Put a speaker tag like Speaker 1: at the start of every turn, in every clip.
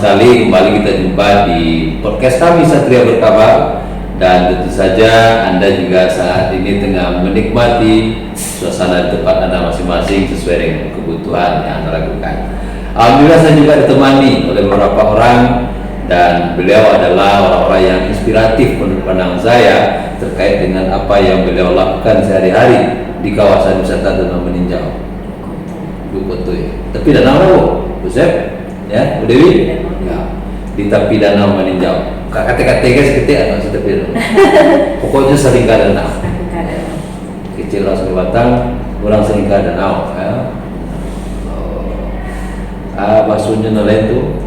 Speaker 1: sekali kembali kita jumpa di podcast kami Satria Berkabar, dan tentu saja Anda juga saat ini tengah menikmati suasana di tempat Anda masing-masing sesuai dengan kebutuhan yang Anda lakukan. Alhamdulillah saya juga ditemani oleh beberapa orang, dan beliau adalah orang-orang yang inspiratif menurut pandangan saya terkait dengan apa yang beliau lakukan sehari-hari di kawasan wisata Danau Meninjau. Tapi danau apa, Bu Sep? Ya, Bu Dewi? Ya, di tepi Danau Meninjau. Kata-kata guys ketik atau di tepi danau. Pokoknya sering ke danau. Kecil langsung batang, pulang sering ke danau. Ya. Maksudnya nelayan tuh,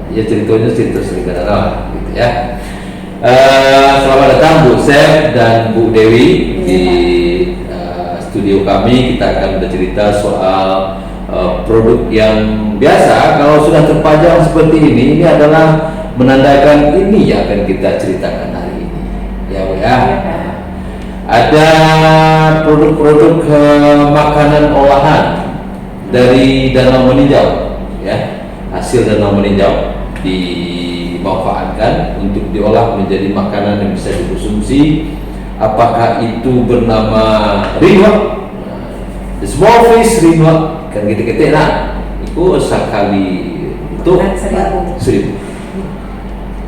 Speaker 1: ya ceritanya cerita sering ke danau, gitu ya. Selamat datang Bu Sep dan Bu Dewi di studio kami. Kita akan bercerita soal produk yang biasa kalau sudah terpajang seperti ini adalah menandakan ini yang akan kita ceritakan hari ini, ya Bu ya. Ada produk-produk makanan olahan dari Danau Meninjau, ya, hasil Danau Meninjau dimanfaatkan untuk diolah menjadi makanan yang bisa dikonsumsi. Apakah itu bernama rinwa, the small fish rinwa, kan gitu-gitu lah. Itu sekali itu 1000.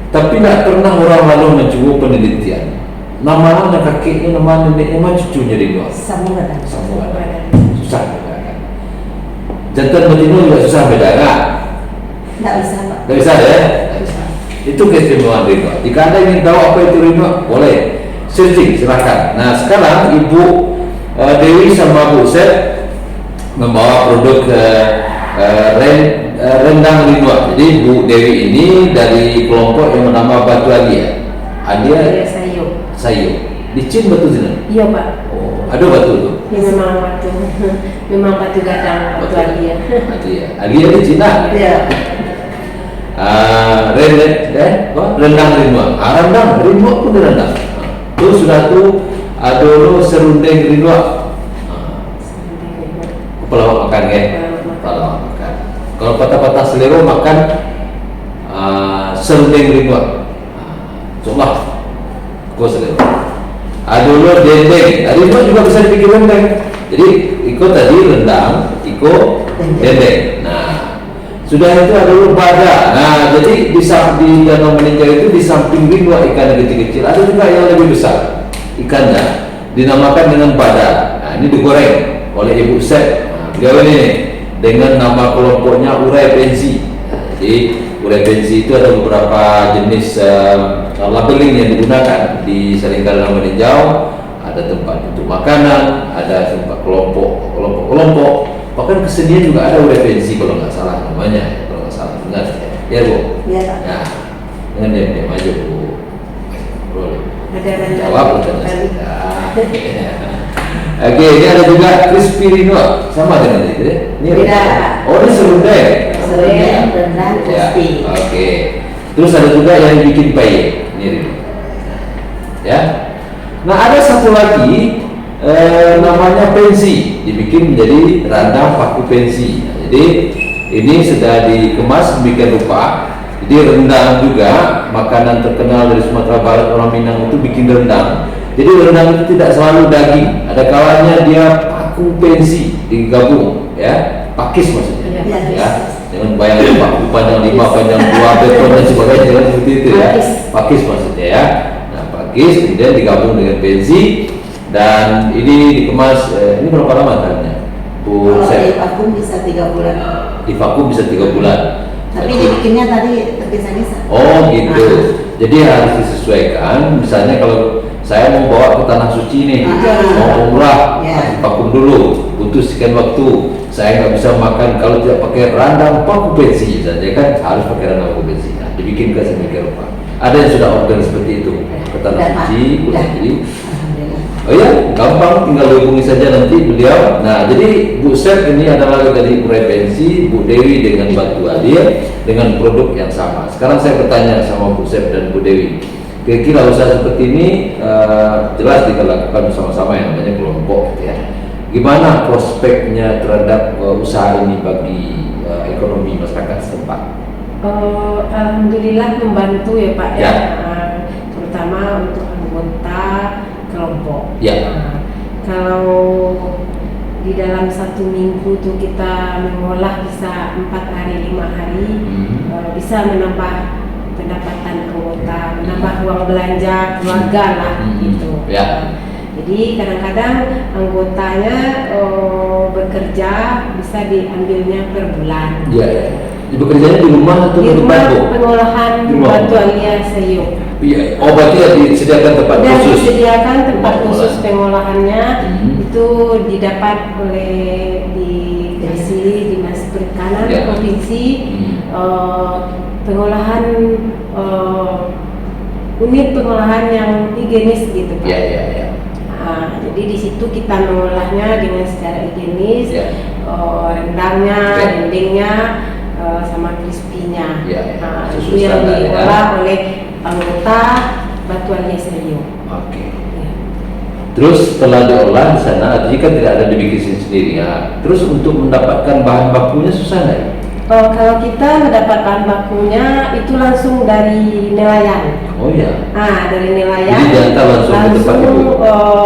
Speaker 1: Tapi tidak pernah orang lalu mencoba penelitian. Nama anak kakeknya, nama neneknya, nama cucunya rinwa. Sambungan. Susah bedakan. Jantan betina juga susah bedakan.
Speaker 2: Tidak bisa Pak.
Speaker 1: Tidak bisa ya? Tidak bisa. Itu keistimewaan rinwa. Jika Anda ingin tahu apa itu rinwa, boleh searching, silakan. Nah, sekarang Ibu Dewi sama Bu Sep membawa produk rendang rinwa. Jadi Bu Dewi ini dari kelompok yang bernama Batu Alia. Alia Sayo. Licin batu sini?
Speaker 2: Iya Pak.
Speaker 1: Oh, ada batu tuh?
Speaker 2: Ya, memang batu gadang, Batu Alia.
Speaker 1: Alia licin lah.
Speaker 2: Iya.
Speaker 1: Rendang rinwa. Rendang rinwa pun rendang. Itu sudah tuh dulu serundeng rinwa. Pelawak makan ya? Pelawak makan. Kalau patah-patah selero makan serundeng rinwa. Coba kau selero. Dulu dendeng. Rinwa juga bisa dibikin rendeng. Jadi ikut tadi rendang, ikut dendeng. Nah, sudah itu ada dulu bada. Nah, jadi di Danau Meninjau itu di samping rinwa ikan yang kecil-kecil, ada juga yang lebih besar ikannya, dinamakan dengan bada. Nah, ini digoreng oleh Ibu Sep. Nah, beliau ini dengan nama kelompoknya urai pensi. Nah, jadi urai pensi itu ada beberapa jenis labeling yang digunakan di Seringkali Danau Meninjau. Ada tempat untuk makanan, ada tempat kelompok. Bahkan kesenian juga ada urai pensi kalau nggak salah namanya, kalau nggak salah benar ya Bu? Iya. Nah, dengan dia maju Bu. Boleh. Jawab pertanyaan saya. Oke, ini ada juga crispy rinwa, sama dengan itu. Ini beda. Oh, ini serundeng.
Speaker 2: Rendang crispy.
Speaker 1: Oke. Terus ada juga yang bikin paye, ini rinwa. Ya. Nah, ada satu lagi namanya pensi, dibikin menjadi rendang paku pensi. Nah, jadi ini sudah dikemas demikian rupa. Jadi rendang juga makanan terkenal dari Sumatera Barat, orang Minang itu bikin rendang. Jadi rendang itu tidak selalu daging, ada kalanya dia paku pensi digabung, ya, pakis maksudnya, ya, dengan bayang paku panjang 5, panjang 2, beton dan sebagainya, seperti itu ya, pakis maksudnya ya. Nah, pakis kemudian digabung dengan pensi. Dan ini dikemas, ini berapa lama tahannya?
Speaker 2: Kalau di vakum bisa 3 bulan.
Speaker 1: Di vakum bisa 3 bulan.
Speaker 2: Tapi dibikinnya tadi tergesa-gesa.
Speaker 1: Oh gitu. Jadi harus disesuaikan. Misalnya kalau saya mau bawa ke tanah suci nih, mau umrah, vakum dulu, butuh sekian waktu. Saya nggak bisa makan kalau tidak pakai rendang paku pensi saja kan, harus pakai rendang paku pensi. Nah, dibikin ke sedemikian rupa. Ada yang sudah order seperti itu ke tanah suci, jadi. Oh ya, gampang, tinggal hubungi saja nanti beliau. Nah, jadi Bu Sep ini adalah dari urai pensi, Bu Dewi dengan Batu Alia dengan produk yang sama. Sekarang saya bertanya sama Bu Sep dan Bu Dewi, kira-kira usaha seperti ini jelas kita lakukan bersama-sama yang namanya kelompok, ya. Gimana prospeknya terhadap usaha ini bagi ekonomi masyarakat setempat?
Speaker 2: Alhamdulillah membantu ya Pak
Speaker 1: Ya.
Speaker 2: Terutama untuk anggota kelompok.
Speaker 1: Ya.
Speaker 2: Kalau di dalam 1 minggu tuh kita mengolah bisa 4 hari 5 hari, bisa menambah pendapatan anggota, menambah uang belanja keluarga lah gitu.
Speaker 1: Ya.
Speaker 2: Jadi kadang-kadang anggotanya bekerja bisa diambilnya per bulan.
Speaker 1: Ya. Bekerjanya di rumah atau
Speaker 2: Di
Speaker 1: di
Speaker 2: rumah
Speaker 1: tempat?
Speaker 2: pengolahan
Speaker 1: Di rumah.
Speaker 2: batu alia sayur.
Speaker 1: Iya. Oh, berarti ya disediakan tempat
Speaker 2: Dan
Speaker 1: khusus.
Speaker 2: disediakan tempat
Speaker 1: Tempat
Speaker 2: khusus pengolahannya.
Speaker 1: Hmm.
Speaker 2: Itu didapat oleh dikasih Dinas Perikanan
Speaker 1: Ya.
Speaker 2: Provinsi. Pengolahan unit pengolahan yang higienis gitu Pak.
Speaker 1: Ya, ya, ya.
Speaker 2: Jadi di situ kita mengolahnya dengan secara higienis,
Speaker 1: Ya.
Speaker 2: rendangnya,
Speaker 1: Ya.
Speaker 2: dendengnya, sama crispy-nya.
Speaker 1: Ya, ya.
Speaker 2: Itu
Speaker 1: Sesuai
Speaker 2: yang
Speaker 1: standar, ya.
Speaker 2: diolah oleh anggota Batu Alia Sayur.
Speaker 1: Oke.
Speaker 2: Ya.
Speaker 1: Terus setelah diolah di sana, artinya kan tidak ada dibikin sendiri ya. Terus untuk mendapatkan bahan bakunya susah nggak?
Speaker 2: Kalau kita mendapat bahan bakunya itu langsung dari nelayan.
Speaker 1: Oh ya.
Speaker 2: Dari nelayan
Speaker 1: Jadi diantar langsung ke tempat ibu?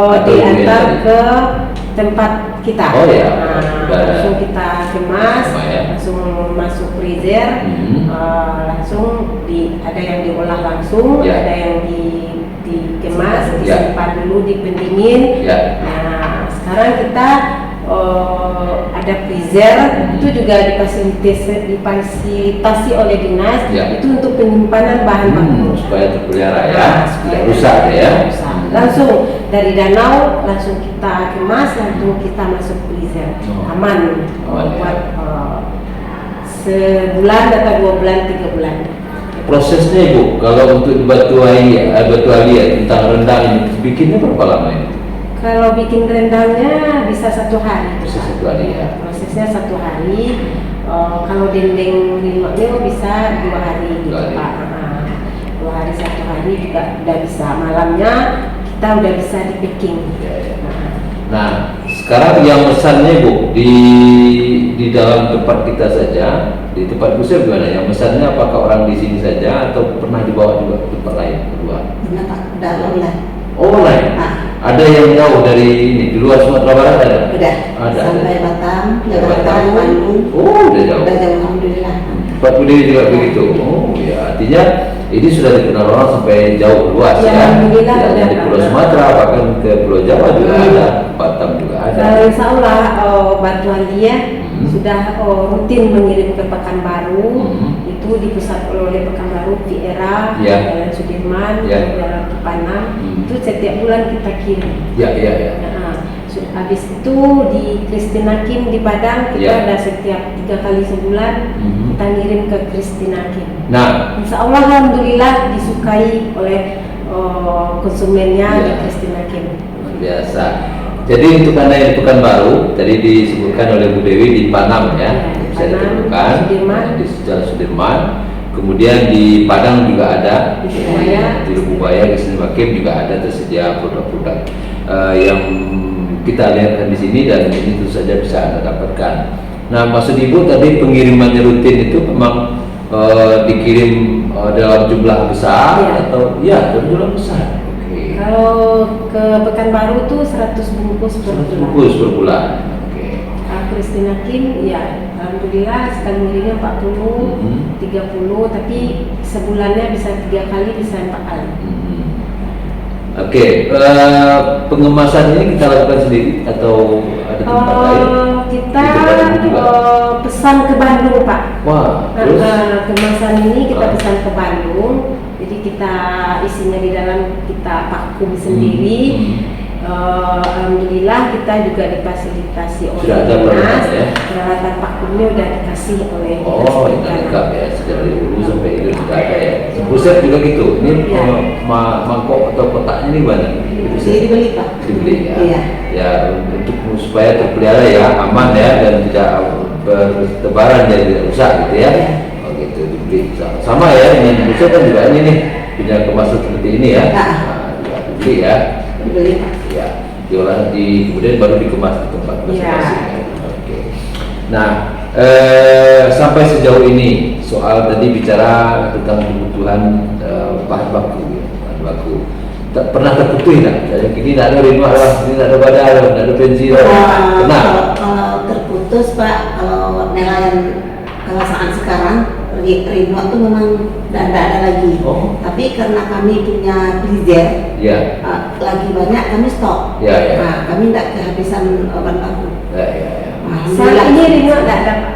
Speaker 1: Atau
Speaker 2: diantar
Speaker 1: ibu yang
Speaker 2: ke tempat kita.
Speaker 1: Oh ya.
Speaker 2: Langsung kita kemas,
Speaker 1: Sama ya.
Speaker 2: langsung masuk freezer, langsung ada yang diolah langsung,
Speaker 1: Ya.
Speaker 2: ada yang dikemas,
Speaker 1: Ya.
Speaker 2: disimpan dulu, dipendingin.
Speaker 1: Ya.
Speaker 2: Nah, sekarang kita ada freezer, itu juga difasilitasi oleh dinas,
Speaker 1: Ya.
Speaker 2: itu untuk penyimpanan bahan baku.
Speaker 1: Supaya terpelihara ya,
Speaker 2: Nah,
Speaker 1: tidak rusak ya.
Speaker 2: rusak. Langsung dari danau langsung kita kemas, langsung kita masuk freezer, aman
Speaker 1: Aman, ya.
Speaker 2: buat sebulan atau 2 bulan 3 bulan.
Speaker 1: Prosesnya ibu, kalau untuk batu alia tentang rendang ini bikinnya berapa lama ini?
Speaker 2: Kalau bikin rendangnya bisa 1 hari.
Speaker 1: Bisa 1 hari ya.
Speaker 2: Prosesnya 1 hari. Kalau dendeng liloknya bisa 2 hari gitu
Speaker 1: 2 hari.
Speaker 2: Pak. 2 hari 1 hari juga udah bisa. Malamnya kita udah bisa di packing.
Speaker 1: Ya, ya. Nah, sekarang yang mesannya Bu di dalam tempat kita saja, di tempat kusir gimana? Yang mesannya apakah orang di sini saja atau pernah dibawa juga ke tempat lain kedua?
Speaker 3: Benar Pak, udah online.
Speaker 1: Oh, online. Ada yang jauh dari ini di luar Sumatera Barat ada?
Speaker 3: Udah.
Speaker 1: Ada.
Speaker 3: Sampai Batam,
Speaker 1: Batam.
Speaker 3: Jakarta, Bandung.
Speaker 1: Oh, udah jauh.
Speaker 3: Udah jauh alhamdulillah.
Speaker 1: Pak Budi juga begitu. Oh ya, artinya ini sudah dikenal orang sampai jauh luas
Speaker 2: Ya,
Speaker 1: ya.
Speaker 2: alhamdulillah
Speaker 1: Tidak hanya di
Speaker 2: ada.
Speaker 1: Pulau Sumatera, bahkan ke Pulau Jawa juga ada, Batam juga ada.
Speaker 2: Insya Allah Batu Alia sudah rutin mengirim ke Pekanbaru. Itu dipusat oleh Pekanbaru di era
Speaker 1: Ya.
Speaker 2: Jalan Sudirman,
Speaker 1: Ya.
Speaker 2: Jalan Kipanang. Itu setiap bulan kita kirim.
Speaker 1: Ya, ya, ya.
Speaker 2: Habis itu di Christina Kim di Padang kita
Speaker 1: Ya.
Speaker 2: ada setiap 3 kali sebulan kita ngirim ke Christina Kim.
Speaker 1: Nah,
Speaker 2: Insya Allah alhamdulillah disukai oleh konsumennya
Speaker 1: Ya.
Speaker 2: di Christina Kim.
Speaker 1: luar biasa. Jadi untuk Anda yang di Pekanbaru, tadi disebutkan oleh Bu Dewi di Panam ya,
Speaker 2: Ya,
Speaker 1: bisa
Speaker 2: Panam,
Speaker 1: ditemukan
Speaker 2: Sudirman.
Speaker 1: di Jalan Sudirman. Kemudian di Padang juga ada,
Speaker 2: Di Lububaya.
Speaker 1: di Lububaya, di sini Makim juga ada tersedia produk-produk yang kita lihatkan di sini dan ini tentu saja bisa Anda dapatkan. Nah, maksud Ibu tadi pengirimannya rutin itu memang dikirim dalam jumlah besar
Speaker 2: Ya.
Speaker 1: atau ya dalam jumlah besar. Oke.
Speaker 2: Kalau ke Pekanbaru tuh 100 bungkus per
Speaker 1: 100
Speaker 2: bulan.
Speaker 1: bungkus per bulan. Oke.
Speaker 2: Christina Kim ya alhamdulillah sekali ngirimnya 40, 30, tapi sebulannya bisa 3 kali, bisa 4 kali.
Speaker 1: Oke, pengemasan ini kita lakukan sendiri atau ada tempat lain?
Speaker 2: Kita
Speaker 1: Di tempat ibu juga?
Speaker 2: pesan ke Bandung Pak.
Speaker 1: Wah, terus?
Speaker 2: Kemasan ini kita pesan ke Bandung, jadi kita isinya di dalam kita vakum sendiri. Alhamdulillah kita juga difasilitasi oleh
Speaker 1: Sudah ada peralatan ya?
Speaker 2: peralatan vakumnya udah dikasih oleh
Speaker 1: Oh,
Speaker 2: Dinas
Speaker 1: ini
Speaker 2: Perikanan.
Speaker 1: lengkap ya, dari hulu sampai hilir sudah ada ya. Buset juga gitu. Ini
Speaker 2: Ya.
Speaker 1: mangkok atau kotaknya ini mana?
Speaker 3: Jadi dibeli Pak.
Speaker 1: Dibeli ya.
Speaker 3: Iya.
Speaker 1: Ya, untuk supaya terpelihara ya, aman ya dan tidak bertebaran dan tidak rusak gitu ya.
Speaker 3: Iya.
Speaker 1: Oh gitu, dibeli. Sama ya dengan buset kan juga ini nih punya kemasan seperti ini ya.
Speaker 3: Nah.
Speaker 1: Juga dibeli ya.
Speaker 3: Dibeli Pak.
Speaker 1: Ya, diolah kemudian baru dikemas di tempat masing-masing.
Speaker 2: Ya.
Speaker 1: Oke. Nah, sampai sejauh ini soal tadi bicara tentang kebutuhan bahan baku, tak pernah terputus tak? Ini tak ada rindu lah, ini tak ada badal, tak ada pensi lah. Pernah?
Speaker 3: Kalau terputus Pak, kalau nelayan kalau saat sekarang rindu itu memang tidak ada lagi.
Speaker 1: Oh.
Speaker 3: Tapi karena kami punya freezer,
Speaker 1: Ya.
Speaker 3: lagi banyak kami stok.
Speaker 1: Ya, ya.
Speaker 3: Nah, kami tidak kehabisan bahan baku.
Speaker 1: Ya, ya, ya.
Speaker 2: Saat ini rindu tidak ada Pak.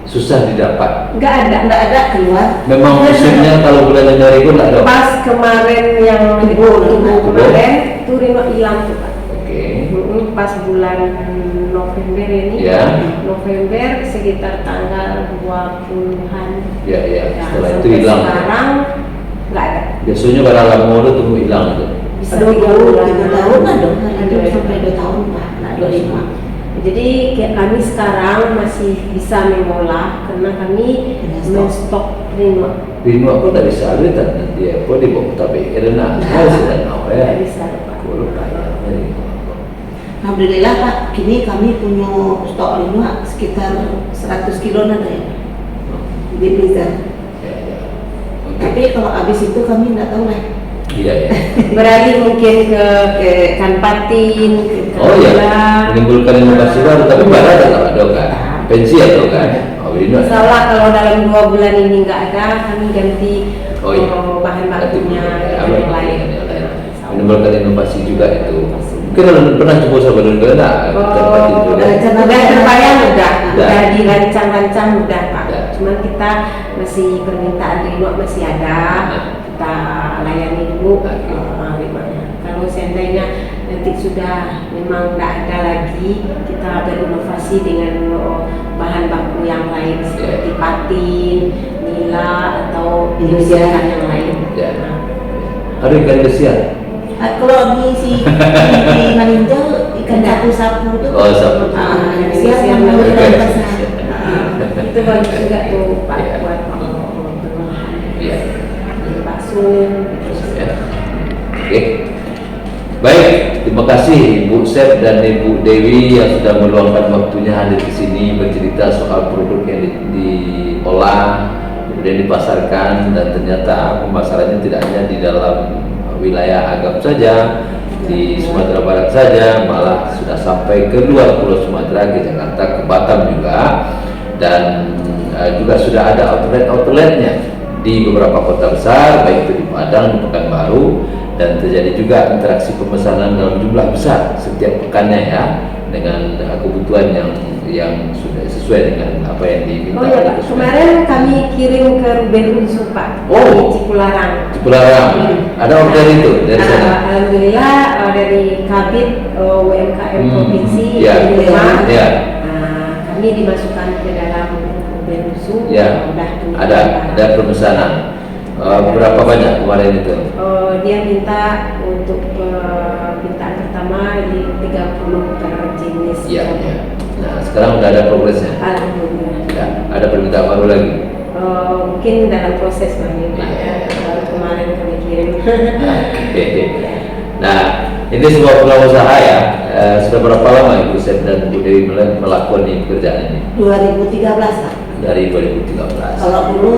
Speaker 1: Susah didapat.
Speaker 2: Nggak ada.
Speaker 3: Tidak ada keluar.
Speaker 1: Memang musimnya kalau bulan Januari pun tak ada.
Speaker 2: Pas kemarin yang tubuh kemarin itu rindu hilang tuh Pak.
Speaker 1: Oke.
Speaker 2: Pas bulan November ini,
Speaker 1: Ya.
Speaker 2: November sekitar tanggal 20-an.
Speaker 1: Ya, ya. Setelah itu
Speaker 2: sampai
Speaker 1: hilang.
Speaker 2: sekarang nggak ada.
Speaker 1: Biasanya pada lama itu tunggu hilang itu.
Speaker 2: Bisa
Speaker 3: Aduh,
Speaker 2: 3 bulan.
Speaker 3: 3 tahun ada. Ada
Speaker 2: Ada.
Speaker 3: sampai 2 tahun Pak. Tidak 25.
Speaker 2: Jadi kami sekarang masih bisa mengolah karena kami menstok rindu.
Speaker 1: Rindu aku tak bisa ada tak nanti apa di bawah tapi karena saya tidak tahu ya.
Speaker 2: Nggak bisa Pak.
Speaker 1: Kalau kaya.
Speaker 3: Alhamdulillah Pak, kini kami punya stok rindu sekitar 100 kilo ada ya di freezer.
Speaker 1: Ya, ya.
Speaker 3: Tapi kalau habis itu kami tidak tahu lah.
Speaker 1: Iya, ya.
Speaker 2: Beralih mungkin ke ikan patin, ke ikan
Speaker 1: Oh ya,
Speaker 2: nila.
Speaker 1: menimbulkan inovasi baru tapi pada ada kan? Pensi atau kan? Oh ini
Speaker 2: Insya Allah kalau dalam 2 bulan ini nggak ada, kami ganti
Speaker 1: Oh, iya.
Speaker 2: bahan bakunya
Speaker 1: Apa
Speaker 2: yang lain.
Speaker 1: menimbulkan inovasi juga itu. Mungkin pernah coba sahabat dan enggak?
Speaker 2: Udah terbayang udah
Speaker 1: Udah.
Speaker 2: dirancang-rancang udah Pak.
Speaker 1: Udah.
Speaker 2: Cuman kita masih permintaan rindu masih ada, kita layani dulu
Speaker 1: Oke.
Speaker 2: rimanya. Kalau seandainya nanti sudah memang tidak ada lagi, kita berinovasi dengan bahan baku yang lain seperti patin, nila atau jenis ikan yang lain.
Speaker 1: Ya.
Speaker 2: Nah,
Speaker 1: Ada ikan besian.
Speaker 3: Kalau di Maninjau ikan sapu-sapu itu.
Speaker 1: Oh, sapu.
Speaker 3: Siap yang
Speaker 2: Siap.
Speaker 3: menurut pasar.
Speaker 2: itu bagus juga tuh Pak
Speaker 1: Iya.
Speaker 2: buat berbahan
Speaker 1: Iya.
Speaker 2: bakso.
Speaker 1: Ya. Oke. Baik, terima kasih Ibu Sep dan Ibu Dewi yang sudah meluangkan waktunya hadir di sini bercerita soal produk yang diolah, kemudian dipasarkan dan ternyata pemasarannya tidak hanya di dalam wilayah Agam saja, di Sumatera Barat saja, malah sudah sampai ke luar Pulau Sumatera, ke Jakarta, ke Batam juga, dan juga sudah ada outlet-outletnya di beberapa kota besar, baik itu di Padang, di Pekanbaru, dan terjadi juga interaksi pemesanan dalam jumlah besar setiap pekannya ya, dengan kebutuhan yang sudah sesuai dengan apa yang diminta.
Speaker 2: Oh iya Pak, kemarin kami kirim ke Ruben Unsu Pak,
Speaker 1: Oh.
Speaker 2: di Cipularang.
Speaker 1: Cipularang, ada order itu dari sana.
Speaker 2: Alhamdulillah dari Kabit UMKM Provinsi
Speaker 1: Ya.
Speaker 2: di Lima.
Speaker 1: Ya.
Speaker 2: Kami dimasukkan ke dalam Ruben Unsu.
Speaker 1: Ya, ada pemesanan. Berapa banyak kemarin itu?
Speaker 2: Dia minta untuk permintaan pertama di 30 per jenis.
Speaker 1: Iya, ya. Nah, sekarang udah ada progresnya.
Speaker 2: Alhamdulillah.
Speaker 1: Ya, ada permintaan baru lagi.
Speaker 2: Mungkin dalam proses lagi Pak.
Speaker 1: Iya.
Speaker 2: Baru kemarin kami kirim.
Speaker 1: Oke. Nah, ini sebuah peluang usaha ya. Sudah berapa lama Ibu Sep dan Bu Dewi melakukan pekerjaan ini?
Speaker 3: 2013 Pak.
Speaker 1: Dari 2013.
Speaker 3: Kalau dulu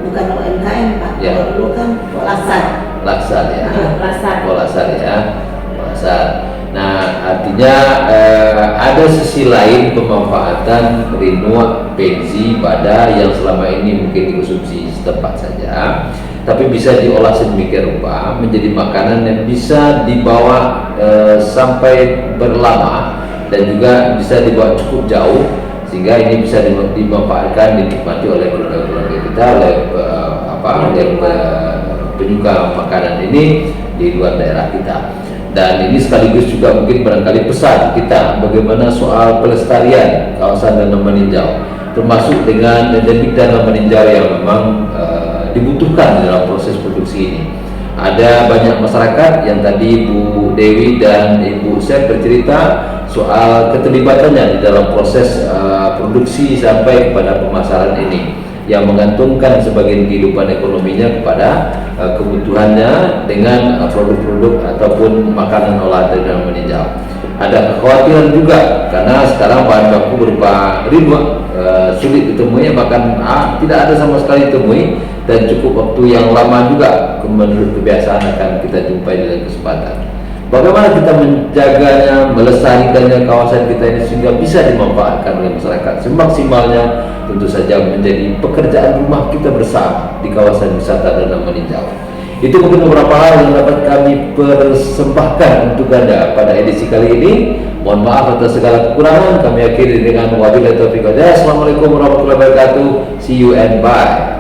Speaker 3: bukan UMKM Pak.
Speaker 1: Ya.
Speaker 3: Kalau dulu kan Lasar.
Speaker 1: Laksar ya.
Speaker 2: Lasar.
Speaker 1: Oh, Lasar ya. Lasar. Nah, artinya ada sisi lain pemanfaatan rinua pensi pada yang selama ini mungkin dikonsumsi setempat saja, tapi bisa diolah sedemikian rupa menjadi makanan yang bisa dibawa sampai berlama dan juga bisa dibawa cukup jauh, sehingga ini bisa dimanfaatkan, dinikmati oleh keluarga-keluarga kita, oleh penyuka makanan ini di luar daerah kita. Dan ini sekaligus juga mungkin barangkali pesan kita bagaimana soal pelestarian kawasan Danau Maninjau, termasuk dengan endemik Danau Maninjau yang memang dibutuhkan dalam proses produksi ini. Ada banyak masyarakat yang tadi Bu Dewi dan Ibu Sep bercerita soal keterlibatannya di dalam proses produksi sampai kepada pemasaran ini, yang menggantungkan sebagian kehidupan ekonominya kepada kebutuhannya dengan produk-produk ataupun makanan olahan dari Danau Maninjau. ada kekhawatiran juga karena sekarang bahan baku berupa rimba sulit ditemui, bahkan tidak ada sama sekali ditemui, dan cukup waktu yang lama juga menurut kebiasaan akan kita jumpai dalam kesempatan. Bagaimana kita menjaganya, melestarikannya kawasan kita ini sehingga bisa dimanfaatkan oleh masyarakat semaksimalnya, tentu saja menjadi pekerjaan rumah kita bersama di kawasan wisata Danau Meninjau. Itu mungkin beberapa hal yang dapat kami persembahkan untuk Anda pada edisi kali ini. Mohon maaf atas segala kekurangan. Kami akhiri dengan wabillahi taufiq wal hidayah. Assalamualaikum warahmatullahi wabarakatuh. See you and bye.